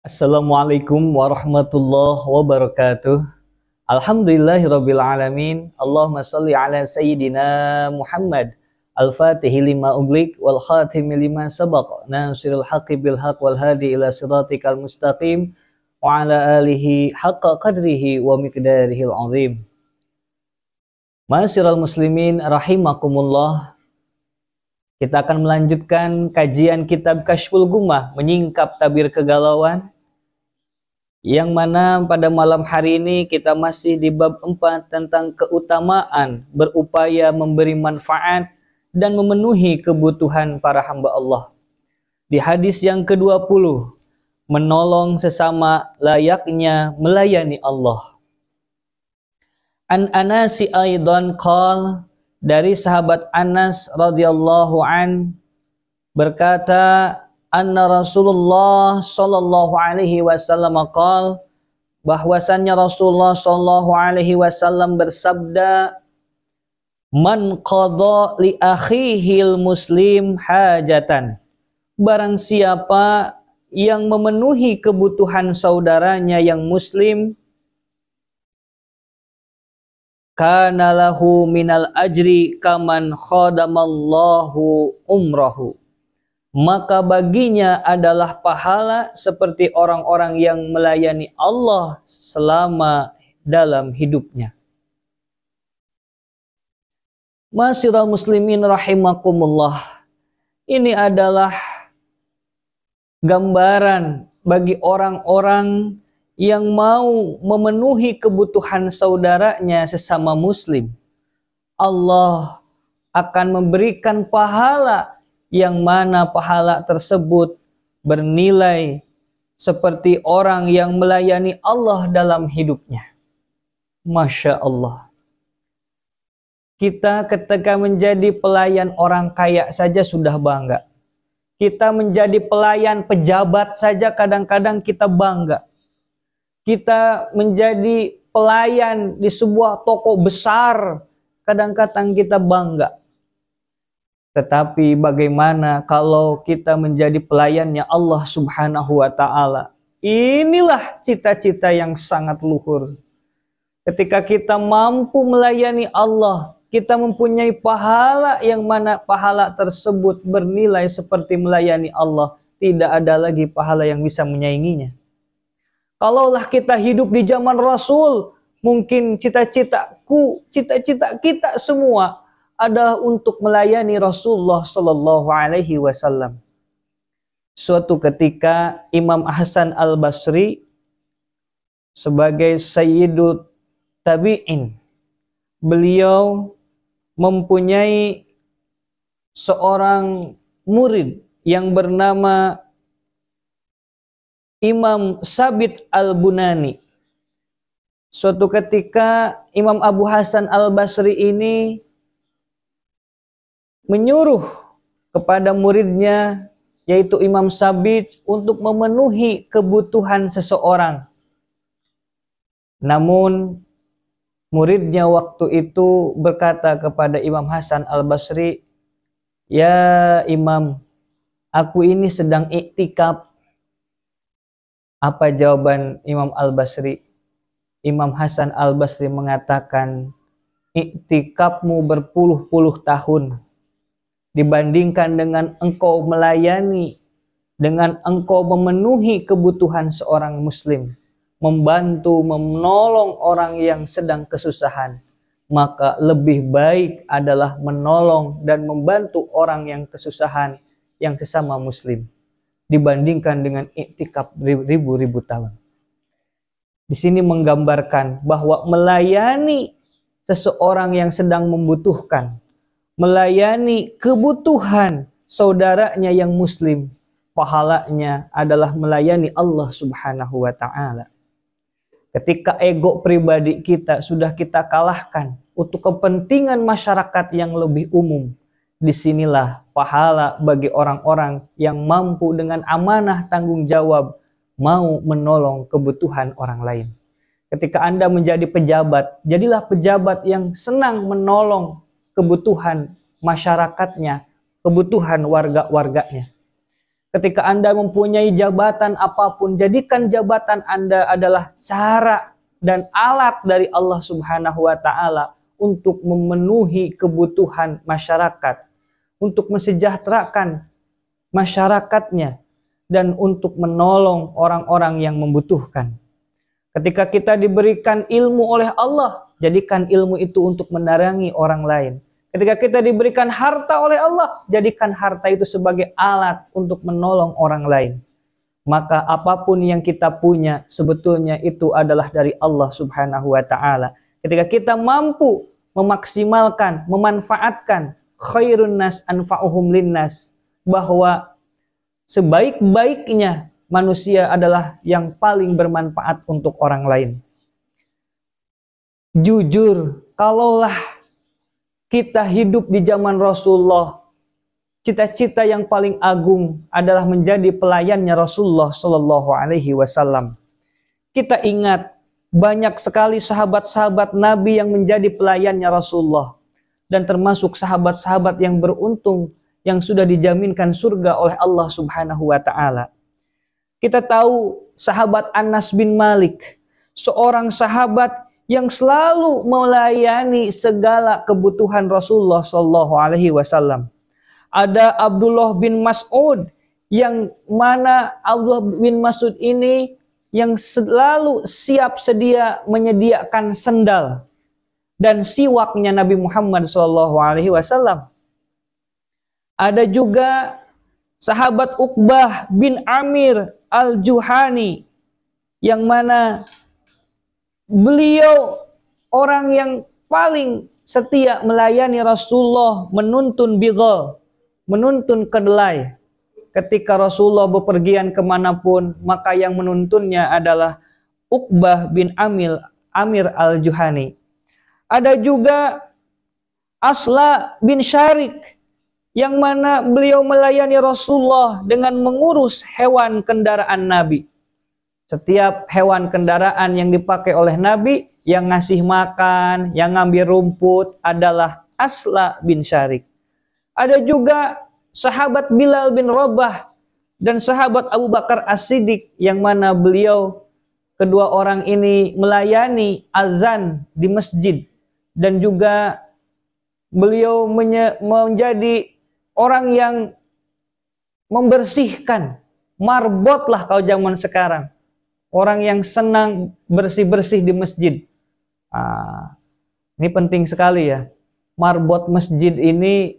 Assalamualaikum warahmatullahi wabarakatuh. Alhamdulillahirabbil alamin. Allahumma shalli ala sayyidina Muhammad al-Fatihi lima ughliq wal khatimi lima sabaq nasirul haqqi bil haqq wal hadi ila siratikal mustaqim wa ala alihi haqqa qadrihi wa miqdarihil azim. Ma'asyiral muslimin rahimakumullah. Kita akan melanjutkan kajian kitab Kasyful Gummah, menyingkap tabir kegalauan, yang mana pada malam hari ini kita masih di bab 4 tentang keutamaan berupaya memberi manfaat dan memenuhi kebutuhan para hamba Allah. Di hadis yang ke-20, menolong sesama layaknya melayani Allah. An Anasi aidan qal, dari sahabat Anas radhiyallahu an berkata, anna Rasulullah sallallahu alaihi wasallam qala, bahwasannya Rasulullah sallallahu alaihi wasallam bersabda, man qadha li akhihil muslim hajatan, barang siapa yang memenuhi kebutuhan saudaranya yang muslim, kana lahu minal ajri kaman khadamallahu umrahu, maka baginya adalah pahala seperti orang-orang yang melayani Allah selama dalam hidupnya. Ma'asyiral muslimin rahimakumullah, ini adalah gambaran bagi orang-orang yang mau memenuhi kebutuhan saudaranya sesama muslim. Allah akan memberikan pahala yang mana pahala tersebut bernilai seperti orang yang melayani Allah dalam hidupnya. Masya Allah. Kita ketika menjadi pelayan orang kaya saja sudah bangga. Kita menjadi pelayan pejabat saja kadang-kadang kita bangga. Kita menjadi pelayan di sebuah toko besar, kadang-kadang kita bangga. Tetapi bagaimana kalau kita menjadi pelayannya Allah Subhanahu wa Ta'ala? Inilah cita-cita yang sangat luhur. Ketika kita mampu melayani Allah, kita mempunyai pahala yang mana pahala tersebut bernilai seperti melayani Allah. Tidak ada lagi pahala yang bisa menyainginya. Kalaulah kita hidup di zaman Rasul, mungkin cita-citaku, cita-cita kita semua adalah untuk melayani Rasulullah Sallallahu Alaihi Wasallam. Suatu ketika Imam Hasan Al-Basri sebagai Sayyidut Tabi'in, beliau mempunyai seorang murid yang bernama Imam Sabit Al-Bunani. Suatu ketika Imam Abu Hasan Al-Basri ini menyuruh kepada muridnya, yaitu Imam Sabit, untuk memenuhi kebutuhan seseorang. Namun muridnya waktu itu berkata kepada Imam Hasan Al-Basri, ya Imam, aku ini sedang iktikaf. Apa jawaban Imam Al-Basri? Imam Hasan Al-Basri mengatakan, iktikafmu berpuluh-puluh tahun dibandingkan dengan engkau melayani, dengan engkau memenuhi kebutuhan seorang muslim, membantu, menolong orang yang sedang kesusahan. Maka lebih baik adalah menolong dan membantu orang yang kesusahan, yang sesama muslim, dibandingkan dengan iktikaf ribu-ribu tahun. Di sini menggambarkan bahwa melayani seseorang yang sedang membutuhkan, melayani kebutuhan saudaranya yang muslim, pahalanya adalah melayani Allah Subhanahu wa Ta'ala. Ketika ego pribadi kita sudah kita kalahkan untuk kepentingan masyarakat yang lebih umum, disinilah pahala bagi orang-orang yang mampu dengan amanah tanggung jawab mau menolong kebutuhan orang lain. Ketika Anda menjadi pejabat, jadilah pejabat yang senang menolong kebutuhan masyarakatnya, kebutuhan warga-warganya. Ketika Anda mempunyai jabatan apapun, jadikan jabatan Anda adalah cara dan alat dari Allah Subhanahu wa taala untuk memenuhi kebutuhan masyarakat, untuk mensejahterakan masyarakatnya, dan untuk menolong orang-orang yang membutuhkan. Ketika kita diberikan ilmu oleh Allah, jadikan ilmu itu untuk menerangi orang lain. Ketika kita diberikan harta oleh Allah, jadikan harta itu sebagai alat untuk menolong orang lain. Maka apapun yang kita punya, sebetulnya itu adalah dari Allah Subhanahu wa ta'ala. Ketika kita mampu memaksimalkan, memanfaatkan khairun nas anfa'uhum linnas, bahwa sebaik-baiknya manusia adalah yang paling bermanfaat untuk orang lain. Jujur, kalaulah kita hidup di zaman Rasulullah, cita-cita yang paling agung adalah menjadi pelayannya Rasulullah Shallallahu Alaihi Wasallam. Kita ingat banyak sekali sahabat-sahabat Nabi yang menjadi pelayannya Rasulullah, dan termasuk sahabat-sahabat yang beruntung yang sudah dijaminkan surga oleh Allah Subhanahu Wa Taala. Kita tahu sahabat Anas bin Malik, seorang sahabat yang selalu melayani segala kebutuhan Rasulullah Shallallahu Alaihi Wasallam. Ada Abdullah bin Mas'ud, yang mana Abdullah bin Mas'ud ini yang selalu siap sedia menyediakan sendal dan siwaknya Nabi Muhammad Shallallahu Alaihi Wasallam. Ada juga sahabat Uqbah bin Amir al-Juhani, yang mana beliau orang yang paling setia melayani Rasulullah, menuntun bighal, menuntun kedelai. Ketika Rasulullah bepergian kemanapun, maka yang menuntunnya adalah Uqbah bin Amir al-Juhani. Ada juga Asla bin Syarik, yang mana beliau melayani Rasulullah dengan mengurus hewan kendaraan Nabi. Setiap hewan kendaraan yang dipakai oleh Nabi, yang ngasih makan, yang ngambil rumput adalah Asla bin Syarik. Ada juga sahabat Bilal bin Rabah dan sahabat Abu Bakar As-Siddiq, yang mana beliau, kedua orang ini melayani azan di masjid, dan juga beliau menjadi orang yang membersihkan, marbot lah kalau zaman sekarang. Orang yang senang bersih-bersih di masjid. Ini penting sekali ya. Marbot masjid ini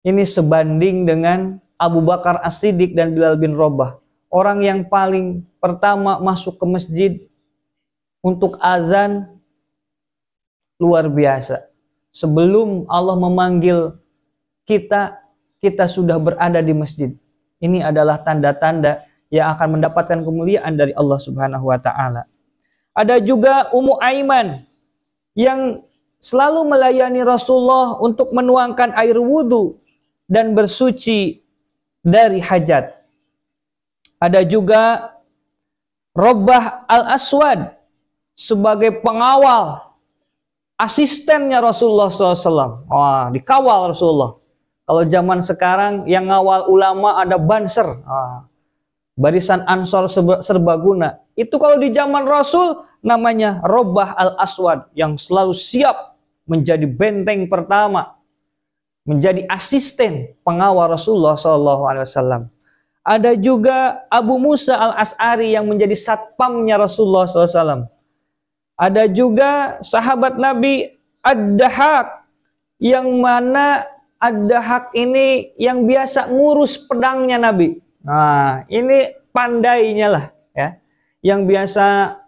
sebanding dengan Abu Bakar As-Siddiq dan Bilal bin Rabah. Orang yang paling pertama masuk ke masjid untuk azan, luar biasa. Sebelum Allah memanggil kita sudah berada di masjid. Ini adalah tanda-tanda yang akan mendapatkan kemuliaan dari Allah Subhanahu wa taala. Ada juga Ummu Aiman, yang selalu melayani Rasulullah untuk menuangkan air wudhu dan bersuci dari hajat. Ada juga Rabbah al-Aswad, sebagai pengawal, asistennya Rasulullah SAW. Dikawal Rasulullah. Kalau zaman sekarang yang ngawal ulama ada banser. Barisan Ansor Serbaguna. Itu kalau di zaman Rasul namanya Rabbah al-Aswad, yang selalu siap menjadi benteng pertama, menjadi asisten pengawal Rasulullah SAW. Ada juga Abu Musa al-As'ari yang menjadi satpamnya Rasulullah SAW. Ada juga sahabat Nabi Ad-Dahak, yang mana Ad-Dahak ini yang biasa ngurus pedangnya Nabi. Nah, ini pandainya lah ya, yang biasa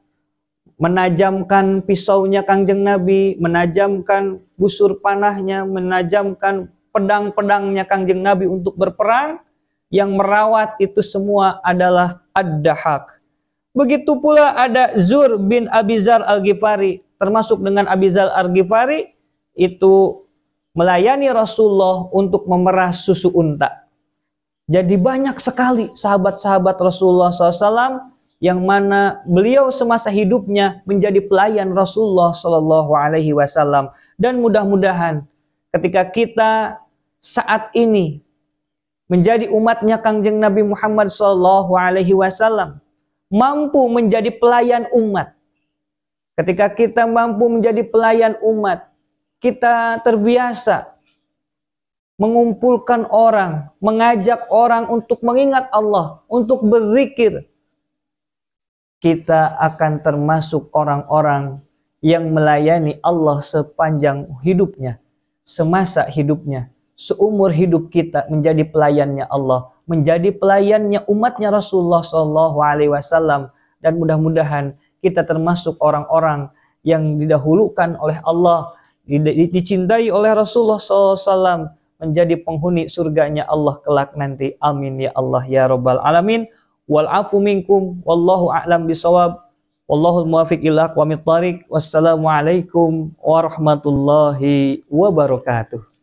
menajamkan pisaunya Kangjeng Nabi, menajamkan busur panahnya, menajamkan pedang-pedangnya Kangjeng Nabi untuk berperang. Yang merawat itu semua adalah Ad-Dahak. Begitu pula ada Zur bin Abizar al-Ghifari, termasuk dengan Abizar al-Ghifari itu melayani Rasulullah untuk memerah susu unta. Jadi banyak sekali sahabat-sahabat Rasulullah SAW yang mana beliau semasa hidupnya menjadi pelayan Rasulullah SAW. Dan mudah-mudahan ketika kita saat ini menjadi umatnya Kangjeng Nabi Muhammad SAW, mampu menjadi pelayan umat. Ketika kita mampu menjadi pelayan umat, kita terbiasa mengumpulkan orang, mengajak orang untuk mengingat Allah, untuk berzikir. Kita akan termasuk orang-orang yang melayani Allah sepanjang hidupnya, semasa hidupnya, seumur hidup kita menjadi pelayannya Allah, menjadi pelayannya umatnya Rasulullah SAW, dan mudah-mudahan kita termasuk orang-orang yang didahulukan oleh Allah, dicintai oleh Rasulullah SAW, menjadi penghuni surganya Allah kelak nanti. Amin ya Allah ya Rabbal Alamin. Wal afu minkum wallahu a'lam bisawab. Wallahul muwaffiq ila aqwamit thariq. Wassalamualaikum warahmatullahi wabarakatuh.